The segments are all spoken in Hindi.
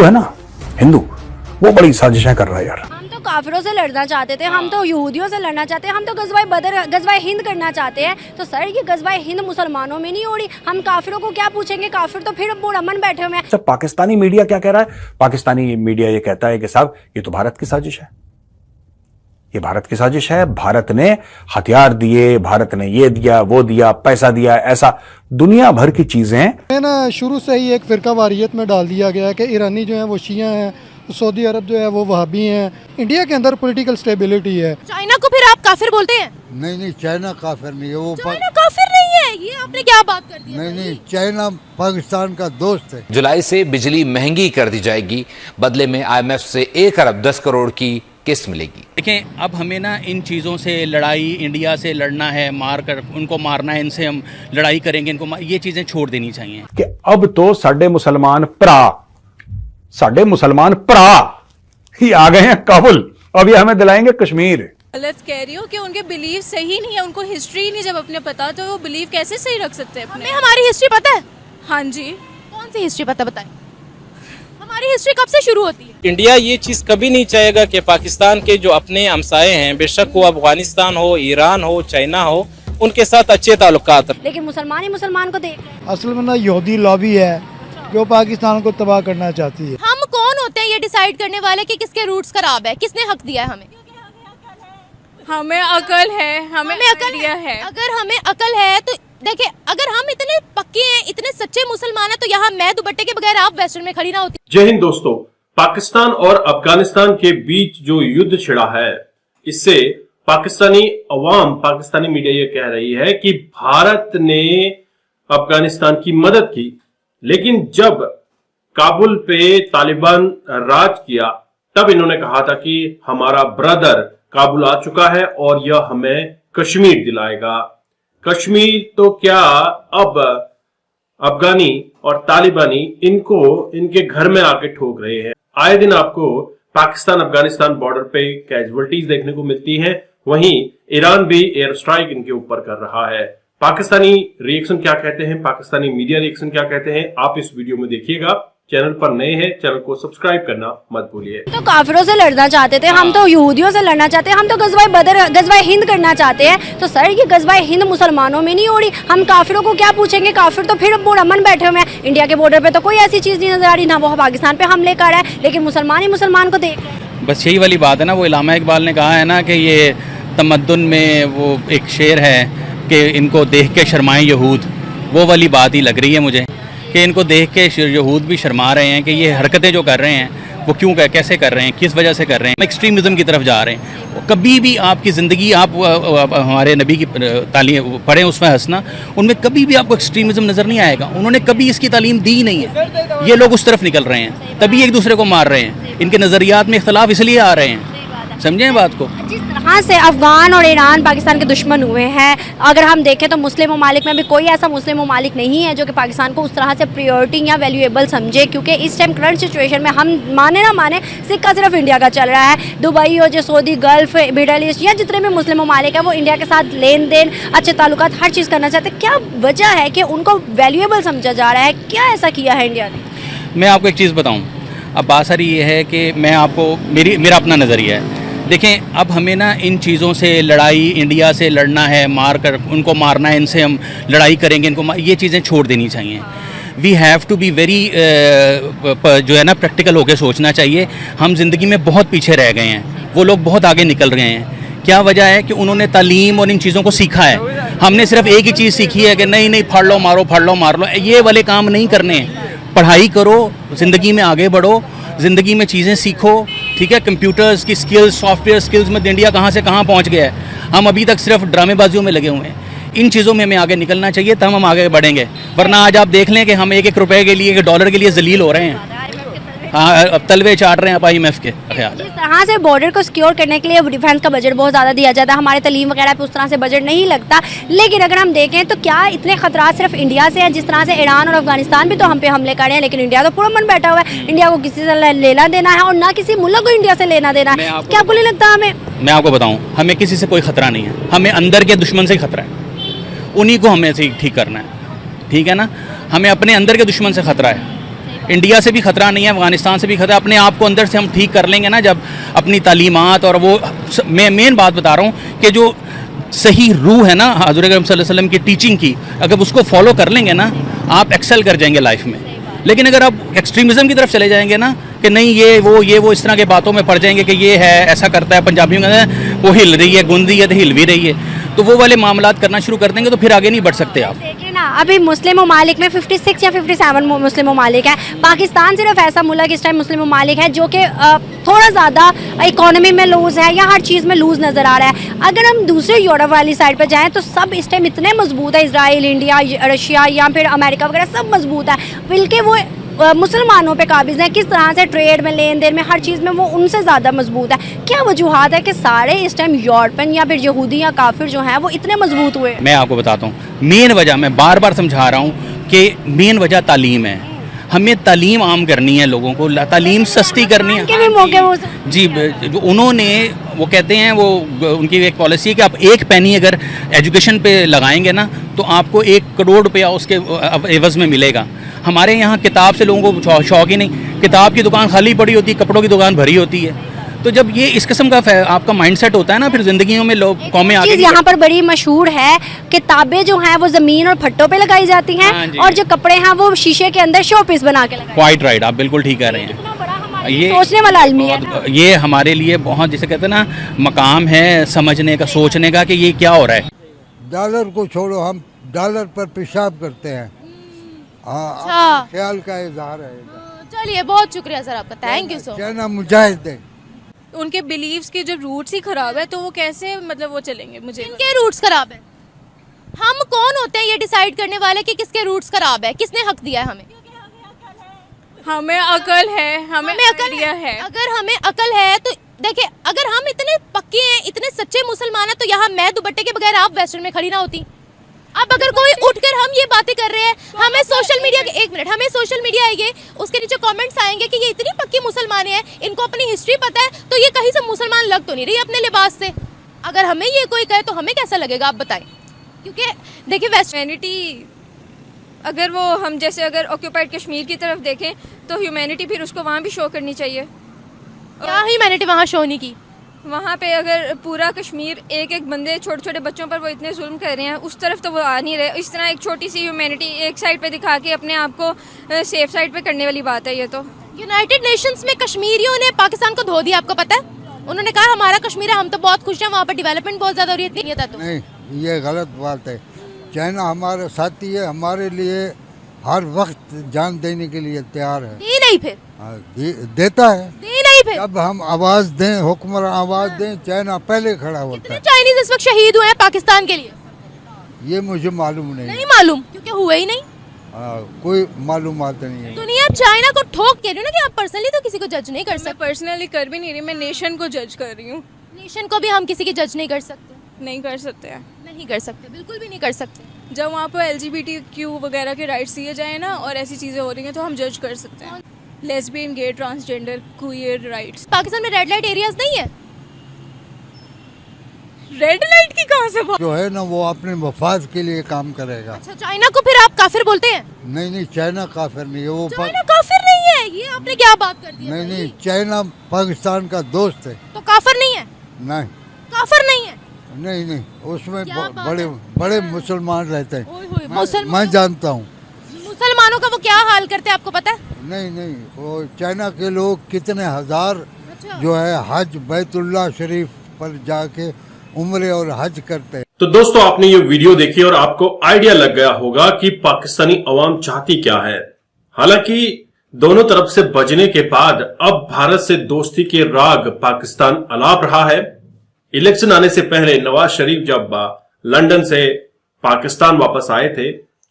है ना, हिंदू, वो बड़ी साजिशें कर रहा है यार। हम तो काफिरों से लड़ना चाहते थे, हम तो यहूदियों से लड़ना चाहते हैं, हम तो गजवाए बदर गजवाए हिंद करना चाहते हैं। तो सर ये गजवाए हिंद मुसलमानों में नहीं हो रही, हम काफिरों को क्या पूछेंगे? काफिर तो फिर अमन बैठे हुए हैं। अच्छा, पाकिस्तानी मीडिया क्या कह रहा है? पाकिस्तानी मीडिया ये कहता है कि साहब ये तो भारत की साजिश है, ये भारत की साजिश है, भारत ने हथियार दिए, भारत ने ये दिया, वो दिया, पैसा दिया, ऐसा दुनिया भर की चीजें ना शुरू से ही एक फिरका वारियत में डाल दिया गया है कि ईरानी जो है वो शिया हैं, सऊदी अरब जो है वो वहाबी हैं। इंडिया के अंदर पॉलिटिकल स्टेबिलिटी है। चाइना को फिर आप काफिर बोलते हैं? नहीं, चाइना काफिर नहीं है, वो चाइना काफिर नहीं है, ये आपने क्या बात कर दी? नहीं, चाइना पाकिस्तान का दोस्त है। जुलाई से बिजली महंगी कर दी जाएगी, बदले में IMF से 1 अरब 10 करोड़ की किस्त मिलेगी। देखें, अब हमें ना इन चीज़ों से लड़ाई, इंडिया से लड़ना है, मार कर उनको मारना है, इनसे हम लड़ाई करेंगे, इनको ये चीज़ें छोड़ देनी चाहिए। कि अब तो साडे मुसलमान ही आ गए हैं काबुल, अब ये हमें दिलाएंगे कश्मीर। गलत कह रही हो कि उनके बिलीव सही नहीं है, उनको हिस्ट्री नहीं जब अपने पता तो वो बिलीव कैसे सही रख सकते हैं? हमें हमारी हिस्ट्री पता है। हाँ जी, कौन सी हिस्ट्री पता बताएं? हमारी हिस्ट्री कब से शुरू होती है? इंडिया ये चीज़ कभी नहीं चाहेगा कि पाकिस्तान के जो अपने हमसाए हैं, बेशक वो अफगानिस्तान हो, ईरान हो, चाइना हो, उनके साथ अच्छे ताल्लुकात। लेकिन मुसलमान ही मुसलमान को देख रहे हैं। असल में ना यहूदी लॉबी है जो पाकिस्तान को तबाह करना चाहती है। हम कौन होते हैं ये डिसाइड करने वाले कि किसके रूट्स खराब है? किसने हक दिया है हमें? हमें अकल है, हमें अकल है। अगर हमें अकल है तो देखिए, अगर हम इतने पक्के हैं, इतने सच्चे मुसलमान हैं, तो यहाँ मैं दुपट्टे के बगैर आप वेस्टर्न में खड़ी ना होती। जय हिंद दोस्तों। पाकिस्तान और अफगानिस्तान के बीच जो युद्ध छिड़ा है, इससे पाकिस्तानी अवाम, पाकिस्तानी मीडिया ये कह रही है कि भारत ने अफगानिस्तान की मदद की, लेकिन जब काबुल पे तालिबान राज किया तब इन्होंने कहा था कि हमारा ब्रदर काबुल आ चुका है और यह हमें कश्मीर दिलाएगा। कश्मीर तो क्या, अब अफगानी और तालिबानी इनको इनके घर में आके ठोक रहे हैं। आए दिन आपको पाकिस्तान अफगानिस्तान बॉर्डर पे कैजुअलिटीज देखने को मिलती हैं, वहीं ईरान भी एयर स्ट्राइक इनके ऊपर कर रहा है। पाकिस्तानी रिएक्शन क्या कहते हैं, पाकिस्तानी मीडिया रिएक्शन क्या कहते हैं, आप इस वीडियो में देखिएगा। चैनल पर नए हैं, चैनल को सब्सक्राइब करना मत भूलिए। तो काफिरों से लड़ना चाहते थे, हम तो यहूदियों से लड़ना चाहते हैं, हम तो गजवाए बदर गजवाए हिंद करना चाहते हैं। तो सर ये गजवाए हिंद मुसलमानों में नहीं हो रही, हम काफिरों को क्या पूछेंगे? काफिर तो फिर अमन बैठे हुए हैं। इंडिया के बॉर्डर पे तो कोई ऐसी चीज नहीं नजर आ रही, ना वो पाकिस्तान पे हमले कर रहा है, लेकिन मुसलमान ही मुसलमान को देख रहे हैं। बस यही वाली बात है ना, वो इलामा इकबाल ने कहा है ना कि ये तमद्दुन में वो एक शेर है कि इनको देख के शर्माएं यहूद, वो वाली बात ही लग रही है मुझे कि इनको देख के यहूद भी शर्मा रहे हैं कि ये हरकतें जो कर रहे हैं वो क्यों कैसे कर रहे हैं, किस वजह से कर रहे हैं, एक्सट्रीमिज़म की तरफ जा रहे हैं। कभी भी आपकी ज़िंदगी, आप हमारे नबी की तालीम पढ़ें, उसमें हंसना, उनमें कभी भी आपको एक्सट्रीमिज़म नज़र नहीं आएगा। उन्होंने कभी इसकी तालीम दी नहीं है। ये लोग उस तरफ निकल रहे हैं, तभी एक दूसरे को मार रहे हैं। इनके नज़रियात में इख्तलाफ इसलिए आ रहे हैं, समझें बात को। जिस तरह से अफगान और ईरान पाकिस्तान के दुश्मन हुए हैं, अगर हम देखें तो मुस्लिम ममालिक में भी कोई ऐसा मुस्लिम ममालिक नहीं है जो कि पाकिस्तान को उस तरह से प्रायोरिटी या वैल्यूएबल समझे, क्योंकि इस टाइम करंट सिचुएशन में हम माने ना माने सिक्का सिर्फ इंडिया का चल रहा है। दुबई हो, जो सऊदी, गल्फ, मिडल ईस्ट या जितने भी मुस्लिम ममालिक है वो इंडिया के साथ लेन देन, अच्छे ताल्लुकात, हर चीज़ करना चाहते हैं। क्या वजह है कि उनको वैल्यूएबल समझा जा रहा है? क्या ऐसा किया है इंडिया ने? मैं आपको एक चीज़ बताऊँ, अब बात सारी ये है कि मैं आपको मेरा अपना नज़रिया है। देखें, अब हमें ना इन चीज़ों से लड़ाई, इंडिया से लड़ना है, मार कर उनको मारना है, इनसे हम लड़ाई करेंगे, इनको ये चीज़ें छोड़ देनी चाहिए। We have to be very जो है ना प्रैक्टिकल होकर सोचना चाहिए। हम ज़िंदगी में बहुत पीछे रह गए हैं, वो लोग बहुत आगे निकल रहे हैं। क्या वजह है कि उन्होंने तालीम और इन चीज़ों को सीखा है। हमने सिर्फ एक ही चीज़ सीखी है कि नहीं फाड़ लो मार लो, ये वाले काम नहीं करने। पढ़ाई करो, ज़िंदगी में आगे बढ़ो, ज़िंदगी में चीज़ें सीखो, ठीक है। कंप्यूटर्स की स्किल्स, सॉफ्टवेयर स्किल्स में इंडिया कहाँ से कहाँ पहुँच गया है। हम अभी तक सिर्फ ड्रामेबाजियों में लगे हुए हैं। इन चीज़ों में हमें आगे निकलना चाहिए, तब हम आगे बढ़ेंगे। वरना आज आप देख लें कि हम एक रुपए के लिए, $1 के लिए जलील हो रहे हैं। हाँ, अब तलवे चाट रहे हैं आप IMF के ख्याल। जिस तरह से बॉर्डर को सिक्योर करने के लिए डिफेंस का बजट बहुत ज़्यादा दिया जाता है, हमारे तालीम वगैरह पे उस तरह से बजट नहीं लगता। लेकिन अगर हम देखें तो क्या इतने खतरात सिर्फ इंडिया से हैं? जिस तरह से ईरान और अफगानिस्तान भी तो हम पे हमले कर रहे हैं, लेकिन इंडिया तो पूरा मन बैठा हुआ है। इंडिया को किसी से लेना देना है और ना किसी मुल्क को इंडिया से लेना देना है। क्या आपको नहीं लगता? मैं आपको बताऊँ, हमें किसी से कोई खतरा नहीं है, हमें अंदर के दुश्मन से खतरा है। उन्हीं को हमें ठीक करना है, ठीक है ना। हमें अपने अंदर के दुश्मन से खतरा है। इंडिया से भी खतरा नहीं है, अफगानिस्तान से भी खतरा, अपने आप को अंदर से हम ठीक कर लेंगे ना जब अपनी तालीमात और वो, मैं मेन बात बता रहा हूँ कि जो सही रूह है ना हज़रत अकरम सल्लल्लाहु अलैहि वसल्लम की टीचिंग की, अगर उसको फॉलो कर लेंगे ना आप एक्सेल कर जाएंगे लाइफ में। लेकिन अगर आप एक्सट्रीमिज़म की तरफ चले जाएंगे ना कि नहीं ये वो इस तरह के बातों में पड़ जाएंगे कि ये है ऐसा करता है, पंजाबी में कहते हैं वो हिल रही है, गुंदी है तो हिल भी रही है, तो वो वाले मामलात करना शुरू कर देंगे तो फिर आगे नहीं बढ़ सकते आप। देखिए ना, अभी मुस्लिम ममालिक में 56 या 57 मुस्लिम ममालिक है। पाकिस्तान सिर्फ ऐसा मुल्क इस टाइम मुस्लिम ममालिक है जो कि थोड़ा ज़्यादा इकोनॉमी में लूज़ है या हर चीज़ में लूज़ नज़र आ रहा है। अगर हम दूसरे यूरोप वाली साइड पर जाएँ तो सब इस टाइम इतने मजबूत है, इसराइल, इंडिया, रशिया या फिर अमेरिका वगैरह सब मजबूत है, बल्कि वो मुसलमानों पे काबिज हैं। किस तरह से ट्रेड में, लेन देन में, हर चीज़ में वो उनसे ज़्यादा मजबूत है। क्या वजूहात है कि सारे इस टाइम यूरोपियन या फिर यहूदी या काफिर जो हैं वो इतने मजबूत हुए? मैं आपको बताता हूँ मेन वजह, मैं बार बार समझा रहा हूँ कि मेन वजह तालीम है। हमें तालीम आम करनी है, लोगों को तालीम सस्ती करनी है। के भी मौके वो जी, जो उन्होंने वो कहते हैं, वो उनकी एक पॉलिसी है कि आप एक पैनी अगर एजुकेशन पे लगाएंगे ना तो आपको 1 करोड़ रुपया उसके एवज़ में मिलेगा। हमारे यहाँ किताब से लोगों को शौक ही नहीं, किताब की दुकान खाली पड़ी होती है, कपड़ों की दुकान भरी होती है। तो जब ये इस किस्म का आपका माइंडसेट होता है ना, फिर जिंदगियों में लोग कौमें आगे। चीज़ यहाँ पर बड़ी मशहूर है, किताबें जो हैं वो ज़मीन और फट्टों पे लगाई जाती हैं, और जो कपड़े हैं वो शीशे के अंदर शो पीस बना के लगाए। क्वाइट राइट, आप बिल्कुल ठीक कह रहे हैं। ये सोचने वाला आदमी है ना? ये हमारे लिए बहुत, जिसे कहते हैं ना, मकाम है समझने का, सोचने का कि ये क्या हो रहा है। डॉलर को छोड़ो, हम डॉलर पर पेशाब करते हैं। अच्छा। ख्याल का इजहार है। चलिए, बहुत शुक्रिया सर आपका, thank you so much. China Mujahid है। उनके बिलीव्स के जो रूट्स ही खराब है तो वो कैसे मतलब वो चलेंगे? मुझे किनके रूट्स खराब है? हम कौन होते हैं ये डिसाइड करने वाले कि किसके रूट्स खराब है? किसने हक दिया है हमें? हमें अकल है, हमें अकल है। अगर हमें अकल है तो देखिए, अगर हम इतने पक्के हैं, इतने सच्चे मुसलमान हैं, तो यहाँ मैं दुपट्टे के बगैर आप वेस्टर्न में खड़ी ना होती। अब अगर कोई उठकर हम ये बातें कर रहे हैं, हमें सोशल मीडिया के, एक मिनट, हमें सोशल मीडिया आएंगे, उसके नीचे कमेंट्स आएंगे कि ये इतनी पक्की मुसलमान हैं, इनको अपनी हिस्ट्री पता है, तो ये कहीं से मुसलमान लग तो नहीं रही अपने लिबास से। अगर हमें ये कोई कहे तो हमें कैसा लगेगा, आप बताएं? क्योंकि देखिए ह्यूमैनिटी, अगर वो हम जैसे अगर ऑक्यूपाइड कश्मीर की तरफ देखें तो ह्यूमैनिटी फिर उसको वहाँ भी शो करनी चाहिए। क्या ह्यूमैनिटी वहाँ शो नहीं की? वहाँ पे अगर पूरा कश्मीर एक एक बंदे, छोटे छोटे बच्चों पर वो इतने जुल्म कर रहे हैं, उस तरफ तो वो आ नहीं रहे। इस तरह एक छोटी सी ह्यूमैनिटी एक साइड पे दिखा के अपने आप को सेफ साइड पे करने वाली बात है ये तो। यूनाइटेड नेशंस में कश्मीरियों ने पाकिस्तान को धो दिया, आपको पता है? उन्होंने कहा हमारा कश्मीर है, हम तो बहुत खुश हैं, वहाँ पर डेवलपमेंट बहुत ज़्यादा हो रही है। तो नहीं, ये गलत बात है। चाइना हमारे साथी है, हमारे लिए हर वक्त जान देने के लिए तैयार है। नहीं फिर देता है। नहीं फिर जब हम आवाज दें, हुक्मरान आवाज दें, चाइना पहले खड़ा होता है। चाइनीज इस वक्त शहीद हुए हैं पाकिस्तान के लिए? ये मुझे मालूम नहीं मालूम, क्योंकि हुए ही नहीं। कोई मालूमात नहीं है। दुनिया चाइना को ठोक के रही है ना कि आप पर्सनली तो किसी को जज नहीं कर सकते। मैं पर्सनली कर भी नहीं रही, मैं नेशन को जज कर रही हूँ। नेशन को भी हम किसी की जज नहीं कर सकते। नहीं कर सकते हैं, नहीं कर सकते, बिल्कुल भी नहीं कर सकते। जब वहाँ पर LGBTQ वगैरह के राइट्स दिए जाए ना और ऐसी चीज़ें हो रही हैं तो हम जज कर सकते हैं। लेस्बियन, गे, ट्रांसजेंडर, क्वीयर राइट्स। पाकिस्तान में रेड लाइट एरियाज नहीं है? रेड लाइट की कहाँ से बात? जो है ना वो अपने मफाद के लिए काम करेगा। अच्छा, चाइना को फिर आप काफिर बोलते हैं? नहीं, चाइना काफिर नहीं है। वो चाइना काफिर नहीं है, ये आपने क्या बात कर दी? नहीं, चाइना पाकिस्तान का दोस्त है। तो काफिर नहीं है? नहीं, काफिर नहीं है। नहीं, उसमें बड़े मुसलमान रहते हैं। मैं जानता हूँ। मुसलमानों का वो क्या हाल करते हैं आपको पता है? नहीं, वो चाइना के लोग कितने हजार जो है हज बैतुल्लाह शरीफ पर जाके उम्रे और हज करते हैं। तो दोस्तों, आपने ये वीडियो देखी और आपको आइडिया लग गया होगा कि पाकिस्तानी अवाम चाहती क्या है। हालांकि दोनों तरफ से बजने के बाद अब भारत से दोस्ती के राग पाकिस्तान अलाप रहा है। इलेक्शन आने से पहले नवाज शरीफ जब लंदन से पाकिस्तान वापस आए थे,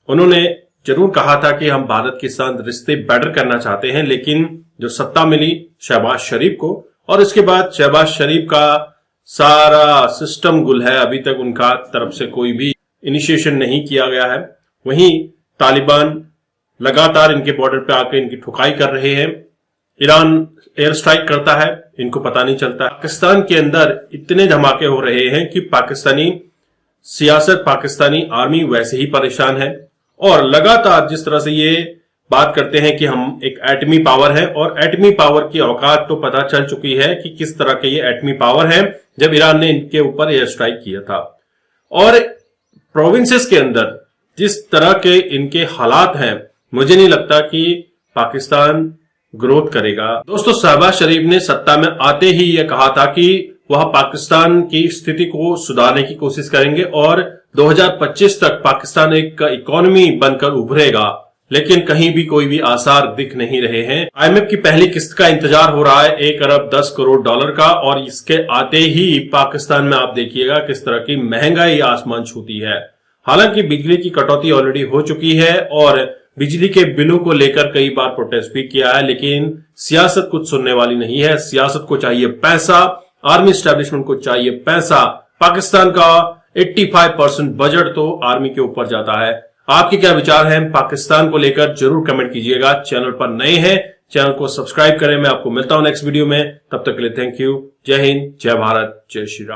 उन्होंने जरूर कहा था कि हम भारत के साथ रिश्ते बेटर करना चाहते हैं, लेकिन जो सत्ता मिली शहबाज शरीफ को, और इसके बाद शहबाज शरीफ का सारा सिस्टम गुल है। अभी तक उनका तरफ से कोई भी इनिशिएशन नहीं किया गया है। वहीं तालिबान लगातार इनके बॉर्डर पे आकर इनकी ठुकाई कर रहे हैं। ईरान एयर स्ट्राइक करता है, इनको पता नहीं चलता। पाकिस्तान के अंदर इतने धमाके हो रहे हैं कि पाकिस्तानी सियासत, पाकिस्तानी आर्मी वैसे ही परेशान है। और लगातार जिस तरह से ये बात करते हैं कि हम एक एटमी पावर है, और एटमी पावर की औकात तो पता चल चुकी है कि किस तरह के ये एटमी पावर है जब ईरान ने इनके ऊपर एयर स्ट्राइक किया था। और प्रोविंसेस के अंदर जिस तरह के इनके हालात हैं, मुझे नहीं लगता कि पाकिस्तान ग्रोथ करेगा। दोस्तों, शहबाज शरीफ ने सत्ता में आते ही यह कहा था कि वह पाकिस्तान की स्थिति को सुधारने की कोशिश करेंगे और 2025 तक पाकिस्तान एक इकोनॉमी बनकर उभरेगा, लेकिन कहीं भी कोई भी आसार दिख नहीं रहे हैं। आईएमएफ की पहली किस्त का इंतजार हो रहा है, 1 अरब 10 करोड़ डॉलर का, और इसके आते ही पाकिस्तान में आप देखिएगा किस तरह की महंगाई आसमान छूती है। हालांकि बिजली की कटौती ऑलरेडी हो चुकी है और बिजली के बिलों को लेकर कई बार प्रोटेस्ट भी किया है, लेकिन सियासत कुछ सुनने वाली नहीं है। सियासत को चाहिए पैसा, आर्मी एस्टेब्लिशमेंट को चाहिए पैसा। पाकिस्तान का 85% बजट तो आर्मी के ऊपर जाता है। आपके क्या विचार हैं पाकिस्तान को लेकर, जरूर कमेंट कीजिएगा। चैनल पर नए हैं, चैनल को सब्सक्राइब करें। मैं आपको मिलता हूं नेक्स्ट वीडियो में, तब तक के लिए थैंक यू। जय हिंद, जय भारत, जय श्री राम।